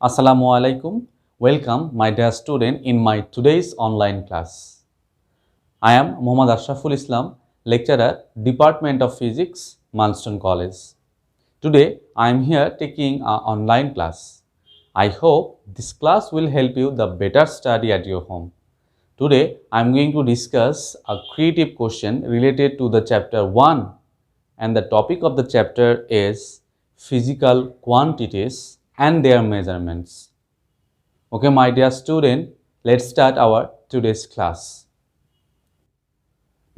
Assalamu alaikum. Welcome, my dear student, in my today's online class. I am Muhammad Ashraful Islam, lecturer, Department of Physics, Manston College. Today, I am here taking an online class. I hope this class will help you the better study at your home. Today, I am going to discuss a creative question related to the chapter 1, and the topic of the chapter is physical quantities and their measurements. Okay, my dear student, let's start our today's class.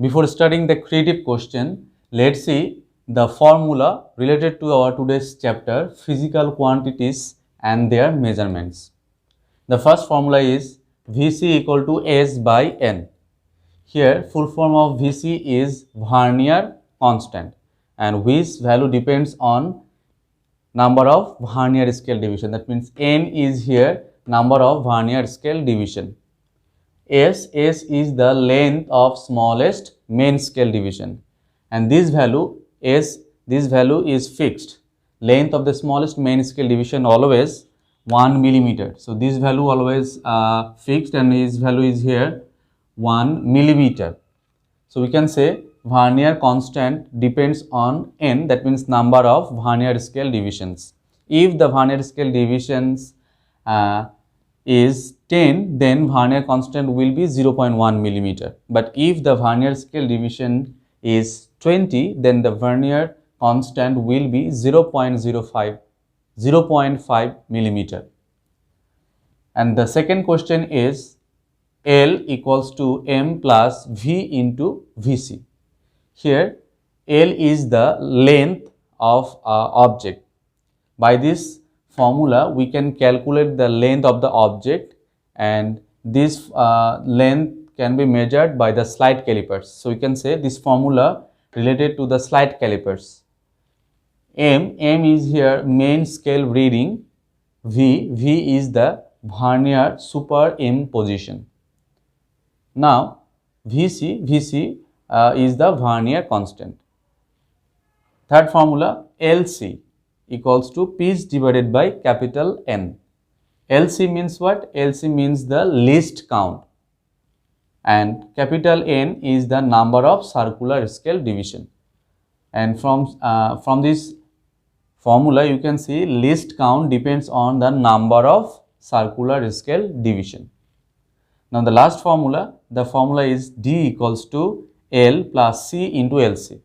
Before studying the creative question, let's see the formula related to our today's chapter, physical quantities and their measurements. The first formula is Vc equal to S by N. Here, full form of Vc is Vernier constant, and which value depends on number of Vernier scale division. That means N is here number of Vernier scale division. S is the length of smallest main scale division, and this value is fixed. Length of the smallest main scale division always 1 millimeter. So this value always fixed, and this value is here 1 millimeter. So we can say Vernier constant depends on N, that means number of Vernier scale divisions. If the Vernier scale divisions is 10, then Vernier constant will be 0.1 millimeter. But if the Vernier scale division is 20, then the Vernier constant will be 0.5 millimeter. And the second question is L equals to M plus V into Vc. Here L is the length of object. By this formula we can calculate the length of the object, and this length can be measured by the slide calipers. So we can say this formula related to the slide calipers. M is here main scale reading, V is the Vernier superimposition. Now Vc is the Vernier constant. Third formula, Lc equals to pitch divided by capital N. Lc means what? Lc means the least count, and capital N is the number of circular scale division. And from this formula you can see least count depends on the number of circular scale division. Now the last formula, the formula is D equals to L plus C into Lc.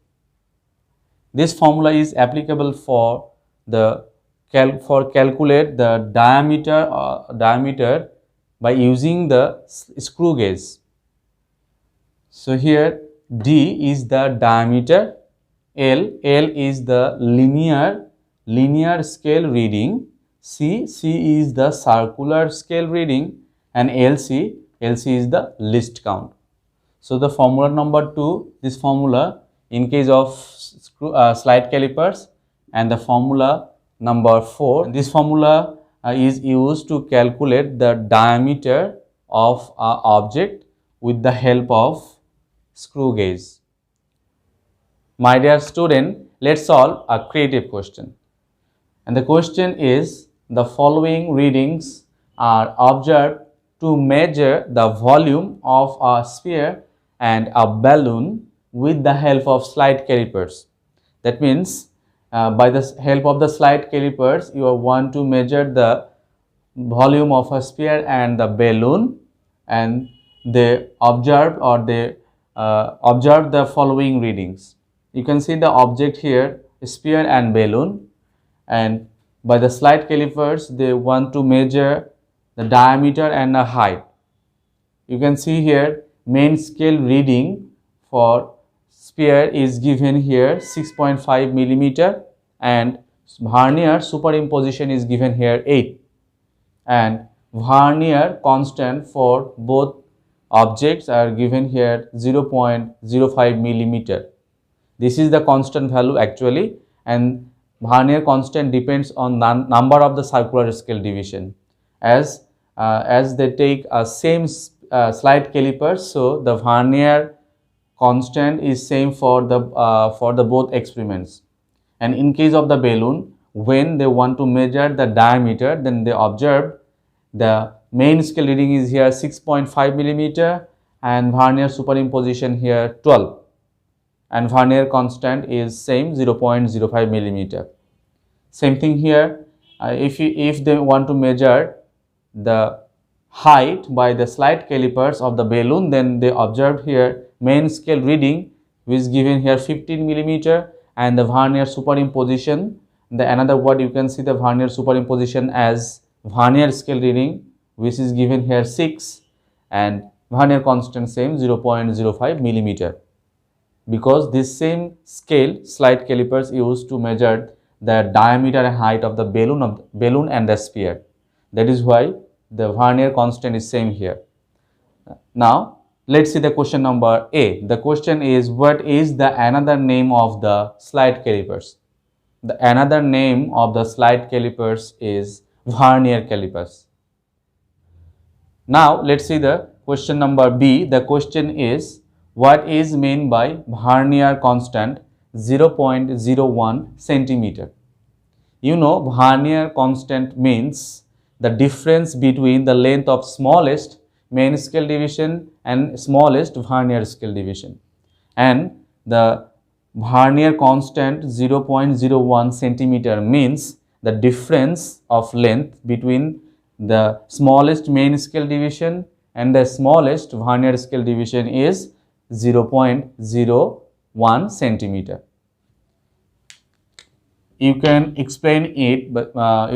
This formula is applicable for calculate the diameter by using the screw gauge. So here D is the diameter, L is the linear scale reading, C is the circular scale reading, and LC is the least count. So the formula number 2, this formula in case of slide calipers, and the formula number 4, this formula is used to calculate the diameter of an object with the help of screw gauge. My dear student, let's solve a creative question. And the question is, the following readings are observed to measure the volume of a sphere and a balloon with the help of slide calipers. That means by the help of the slide calipers you want to measure the volume of a sphere and the balloon, and they observed the following readings. You can see the object here, sphere and balloon, and by the slide calipers they want to measure the diameter and the height. You can see here main scale reading for sphere is given here 6.5 millimeter, and Vernier superimposition is given here 8, and Vernier constant for both objects are given here 0.05 millimeter. This is the constant value actually, and Vernier constant depends on the number of the circular scale division. As they take a same slide calipers, so the Vernier constant is same for the both experiments. And in case of the balloon, when they want to measure the diameter, then they observed the main scale reading is here 6.5 millimeter and vernier superimposition here 12, and vernier constant is same 0.05 millimeter. Same thing here, if they want to measure the height by the slide calipers of the balloon, then they observed here main scale reading which is given here 15 millimeter and the vernier superimposition, the another word you can see the vernier superimposition as vernier scale reading which is given here 6 and vernier constant same 0.05 millimeter, because this same scale slide calipers used to measure the diameter and height of the balloon and the sphere. That is why the vernier constant is same here. Now let's see the question number A. The question is, what is the another name of the slide calipers? The another name of the slide calipers is vernier calipers. Now let's see the question number B. The question is, what is meant by vernier constant 0.01 centimeter? You know, vernier constant means the difference between the length of smallest main scale division and smallest vernier scale division, and the vernier constant 0.01 centimeter means the difference of length between the smallest main scale division and the smallest vernier scale division is 0.01 centimeter. You can explain it, but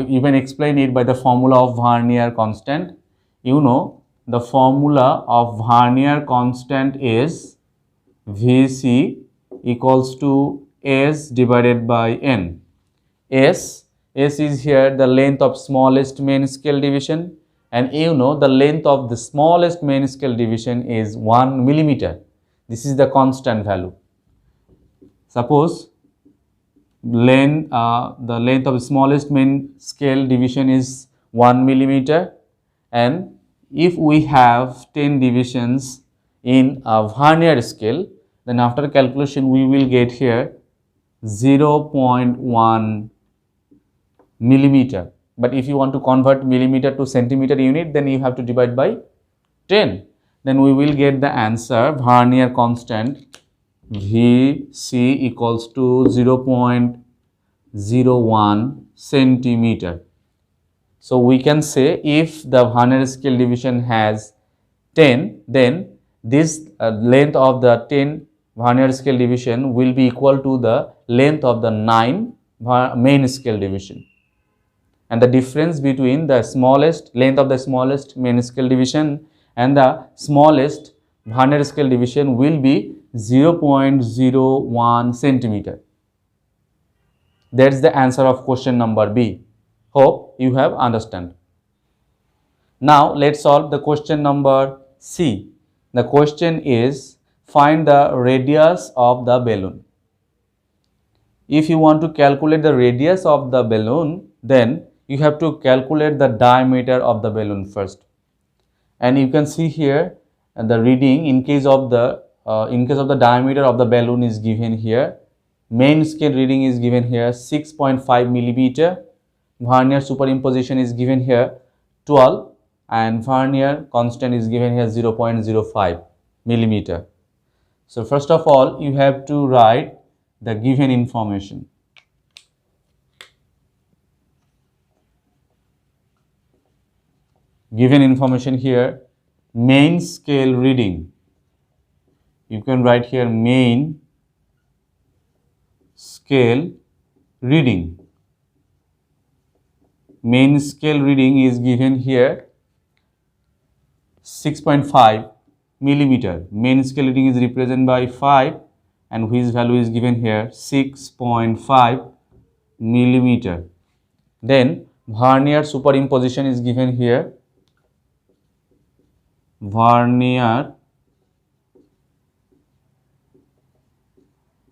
you can explain it by the formula of vernier constant. You know, the formula of vernier constant is Vc equals to S divided by N. S is here the length of smallest main scale division, and you know the length of the smallest main scale division is 1 millimeter. This is the constant value. Suppose the length of the smallest main scale division is 1 millimeter, and if we have 10 divisions in a vernier scale, then after calculation we will get here 0.1 millimeter. But if you want to convert millimeter to centimeter unit, then you have to divide by 10. Then we will get the answer vernier constant Vc equals to 0.01 centimeter. So we can say if the vernier scale division has 10, then this length of the 10 vernier scale division will be equal to the length of the 9 main scale division. And the difference between the smallest length of the smallest main scale division and the smallest vernier scale division will be 0.01 centimeter. That's the answer of question number B. Hope you have understand. Now let's solve the question number C. The question is, find the radius of the balloon. If you want to calculate the radius of the balloon, then you have to calculate the diameter of the balloon first. And you can see here the reading in case of the diameter of the balloon is given here. Main scale reading is given here 6.5 millimeter. Vernier superimposition is given here 12, and vernier constant is given here 0.05 millimeter. So first of all, you have to write the given information. Given information here, main scale reading. You can write here main scale reading. Main scale reading is given here 6.5 millimeter. Main scale reading is represented by 5, and whose value is given here 6.5 millimeter. Then vernier superimposition is given here. Vernier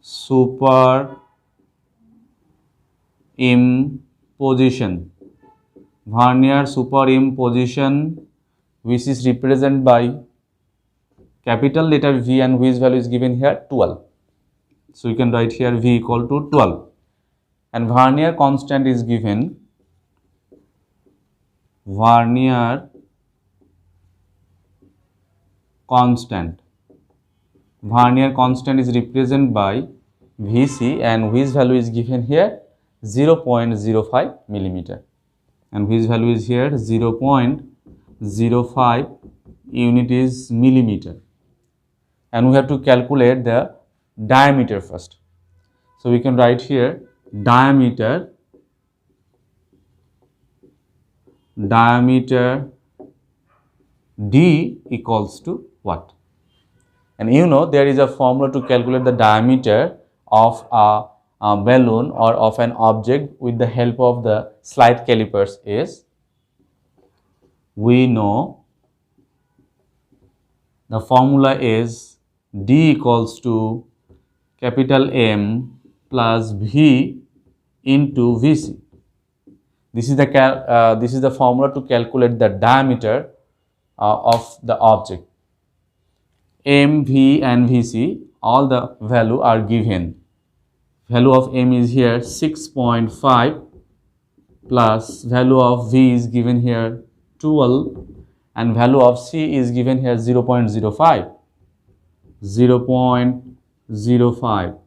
superimposition. Vernier superimposition, which is represented by capital letter V, and whose value is given here 12. So you can write here V equal to 12. and vernier constant is given. Vernier constant. Vernier constant is represented by Vc, and whose value is given here 0.05 millimeter, and whose value is here 0.05 unit is millimeter, and we have to calculate the diameter first. So we can write here diameter D equals to what? And you know there is a formula to calculate the diameter of a balloon or of an object with the help of the slide calipers is, we know the formula is D equals to capital M plus V into Vc. This is the formula to calculate the diameter of the object. M, V and Vc, all the value are given. Value of M is here 6.5 plus value of V is given here 12 and value of C is given here 0.05.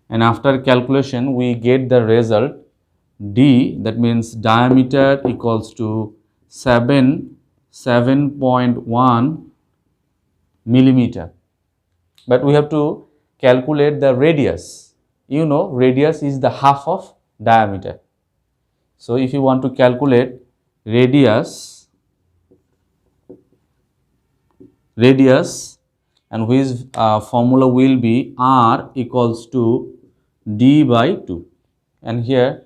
And after calculation we get the result D, that means diameter equals to 7.1 millimeter. But we have to calculate the radius. You know radius is the half of diameter. So if you want to calculate radius, and which formula will be R equals to D by 2, and here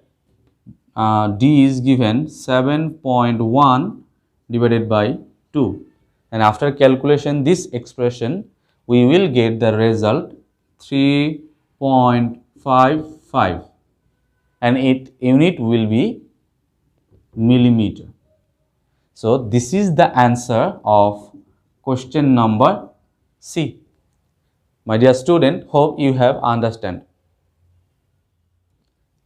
D is given 7.1 divided by 2, and after calculation this expression we will get the result 3.55, and its unit will be millimeter. So this is the answer of question number C. My dear student, hope you have understand.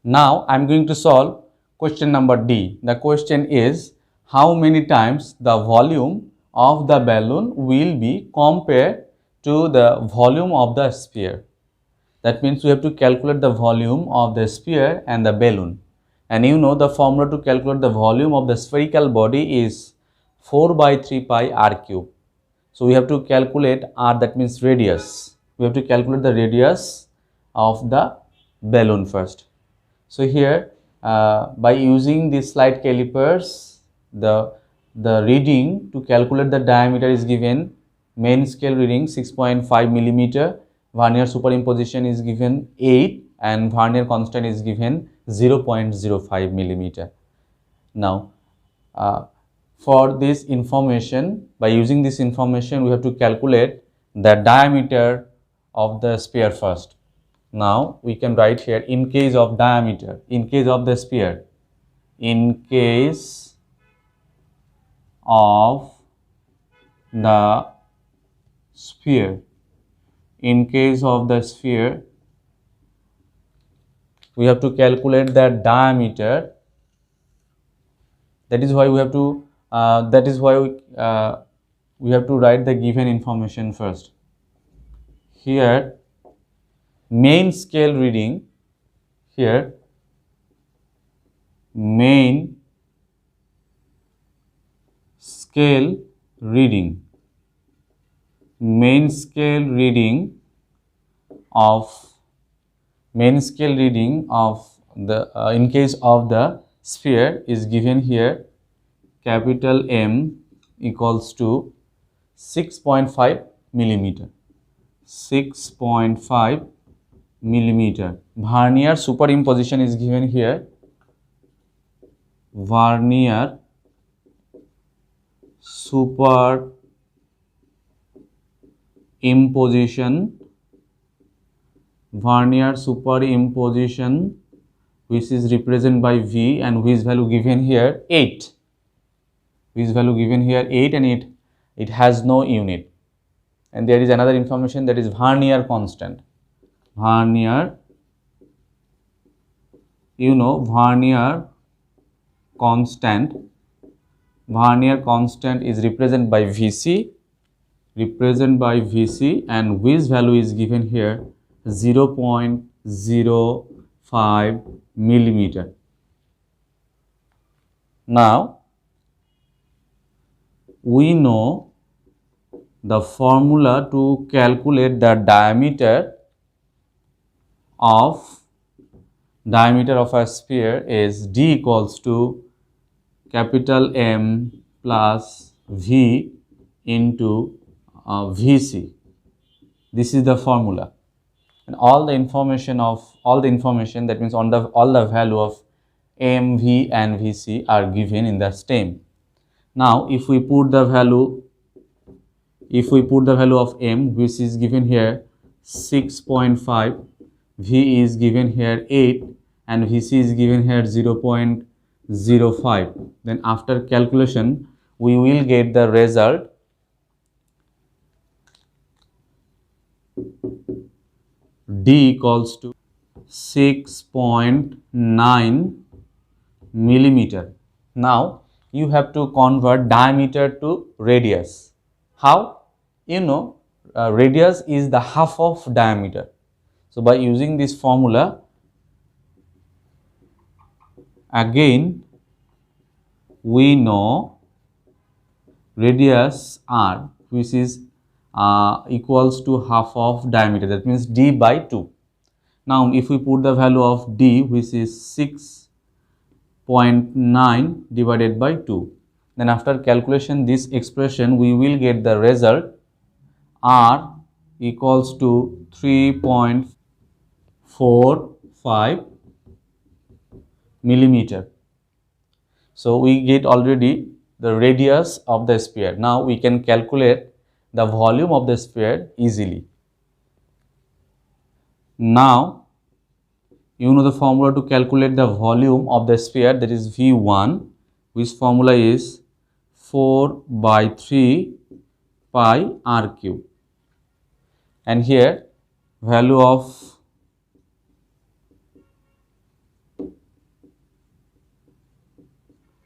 Now I am going to solve question number D. The question is, how many times the volume of the balloon will be compared to the volume of the sphere? That means we have to calculate the volume of the sphere and the balloon. And you know the formula to calculate the volume of the spherical body is 4 by 3 pi r cube. So we have to calculate r, that means radius. We have to calculate the radius of the balloon first. So here by using the slide calipers, the reading to calculate the diameter is given. Main scale reading 6.5 millimeter, vernier superimposition is given 8 and vernier constant is given 0.05 millimeter. Now for this information, by using this information we have to calculate the diameter of the sphere first. Now we can write here in case of diameter, in case of the sphere, in case of the sphere, in case of the sphere we have to calculate the diameter. That is why we have to we have to write the given information first. Here main scale reading, here main scale reading, main scale reading of the in case of the sphere is given here capital M equals to 6.5 millimeter. 6.5 millimeter. Vernier superimposition is given here. Vernier superimposition. Vernier superimposition, which is represented by V, and which value given here 8. Which value given here 8, and it has no unit. And there is another information, that is vernier constant. Vernier you know constant Vernier constant is represented by VC, and which value is given here 0.05 millimeter. Now we know the formula to calculate the diameter of a sphere is D equals to capital M plus V into VC. This is the formula, and all the information that means all the value of M, V and VC are given in the stem. Now if we put the value of M, which is given here 6.5, V is given here 8 and VC is given here 0.05, then after calculation we will get the result D equals to 6.9 millimeter. Now you have to convert diameter to radius. How? Radius is the half of diameter. So by using this formula, again we know radius R, which is equals to half of diameter, that means D by 2. Now if we put the value of D, which is 6.9 divided by 2, then after calculation this expression we will get the result R equals to 3.45 millimeter. So we get already the radius of the sphere. Now we can calculate the volume of the sphere easily. Now you know the formula to calculate the volume of the sphere, that is V1, which formula is 4 by 3 pi r cube, and here value of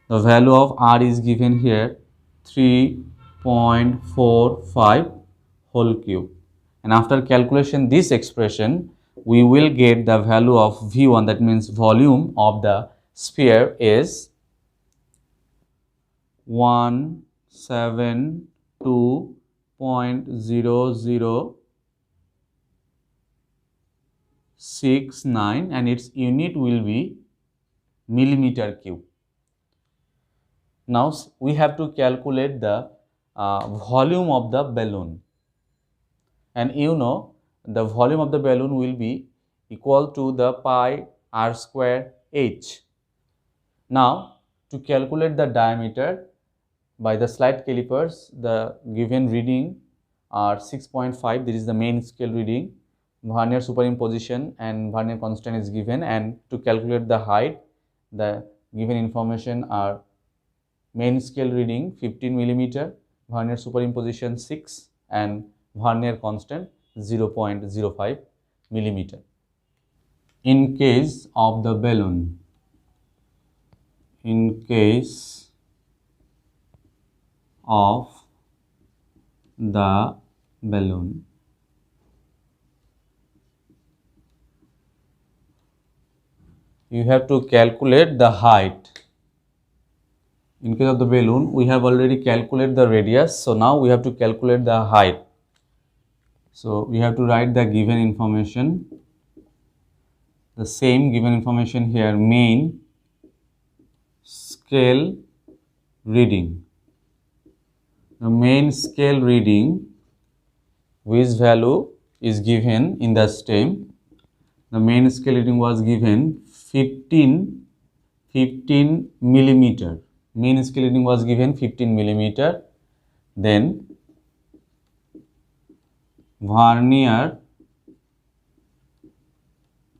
R is given here 3.45 whole cube, and after calculation this expression we will get the value of V1, that means volume of the sphere is 172.0069 and its unit will be millimeter cube. Now we have to calculate the volume of the balloon, and the volume of the balloon will be equal to the pi r square h. Now to calculate the diameter by the slide calipers, the given reading are 6.5, this is the main scale reading, vernier superimposition and vernier constant is given, and to calculate the height the given information are main scale reading 15 millimeter, vernier superimposition 6 and vernier constant 0.05 millimeter. In case of the balloon, you have to calculate the height. In case of the balloon, we have already calculated the radius, so now we have to calculate the height. So we have to write the given information, the same given information here, main scale reading. The main scale reading, which value is given in the stem. The main scale reading was given 15 millimeter. Main scale reading was given 15 millimeter. Then vernier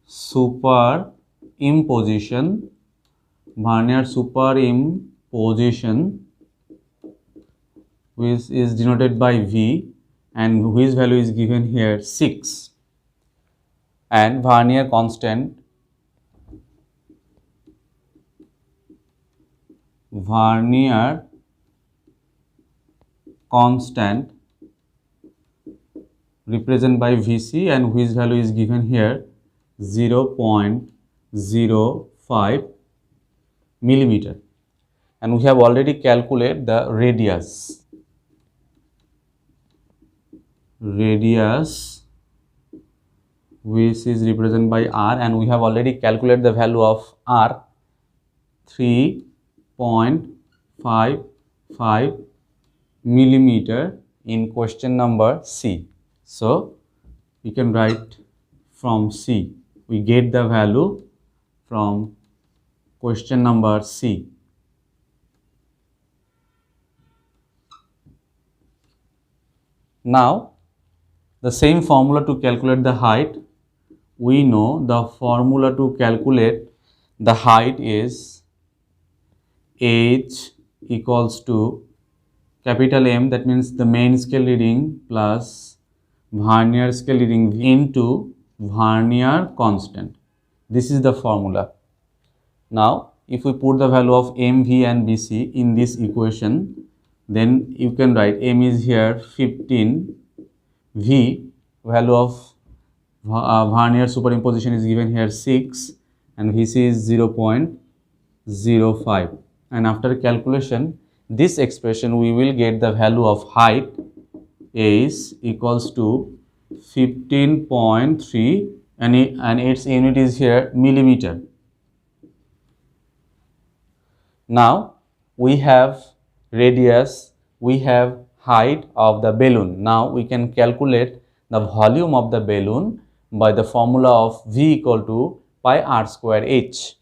superimposition, which is denoted by V and whose value is given here 6, and vernier constant Vernier constant represented by Vc, and whose value is given here 0.05 millimeter. And we have already calculated the radius which is represented by r, and we have already calculated the value of r 3.55 millimeter in question number C. So we can write from C. We get the value from question number C. Now the same formula to calculate the height. We know the formula to calculate the height is h equals to capital M, that means the main scale reading plus vernier scale reading into vernier constant. This is the formula. Now if we put the value of M, V and BC in this equation, then you can write M is here 15, V value of vernier superimposition is given here 6, and VC is 0.05, and after calculation this expression we will get the value of height is equals to 15.3, and its unit is here millimeter. Now we have radius, we have height of the balloon. Now we can calculate the volume of the balloon by the formula of V equal to pi r square h.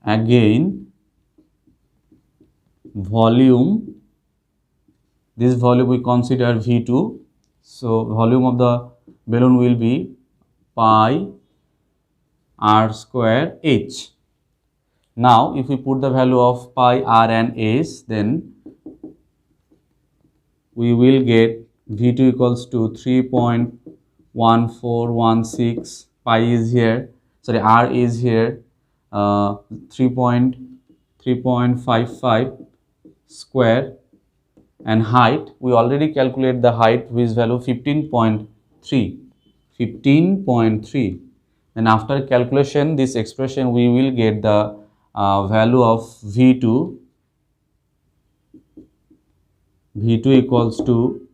Again, volume, this volume we consider V2. So volume of the balloon will be pi r square h. Now if we put the value of pi r and h, then we will get V2 equals to 3.1416, pi is here, sorry, r is here 3.55 square, and height we already calculate the height, which value 15.3. And after calculation this expression we will get the value of V2 equals to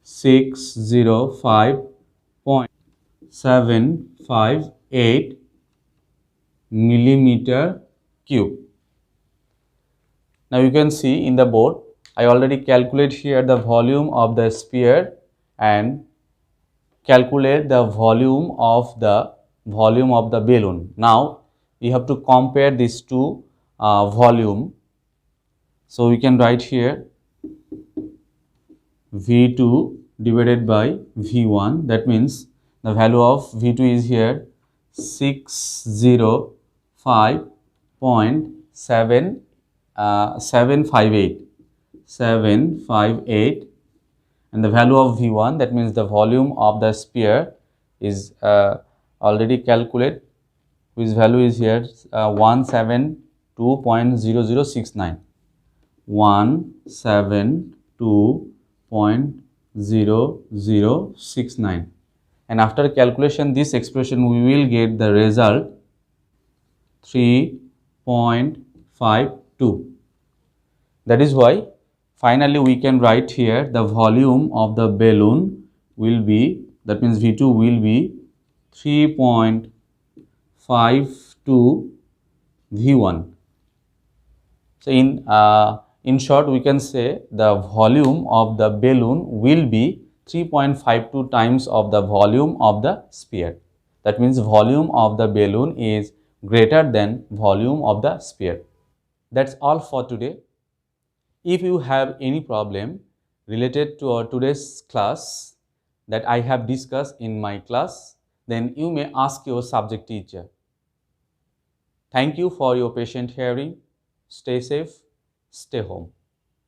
605.758 millimeter cube. Now you can see in the board I already calculate here the volume of the sphere and calculate the volume of the balloon. Now we have to compare these two volume. So we can write here V2 divided by V1, that means the value of V2 is here 605.758, and the value of V1, that means the volume of the sphere, is already calculated, whose value is here 172.0069. 172.0069, and after calculation this expression we will get the result 3.52. That is why finally we can write here the volume of the balloon will be, that means V2 will be 3.52 V1. So in short, we can say the volume of the balloon will be 3.52 times of the volume of the sphere. That means volume of the balloon is greater than volume of the sphere. That's all for today. If you have any problem related to our today's class that I have discussed in my class, then you may ask your subject teacher. Thank you for your patient hearing. Stay safe. Stay home.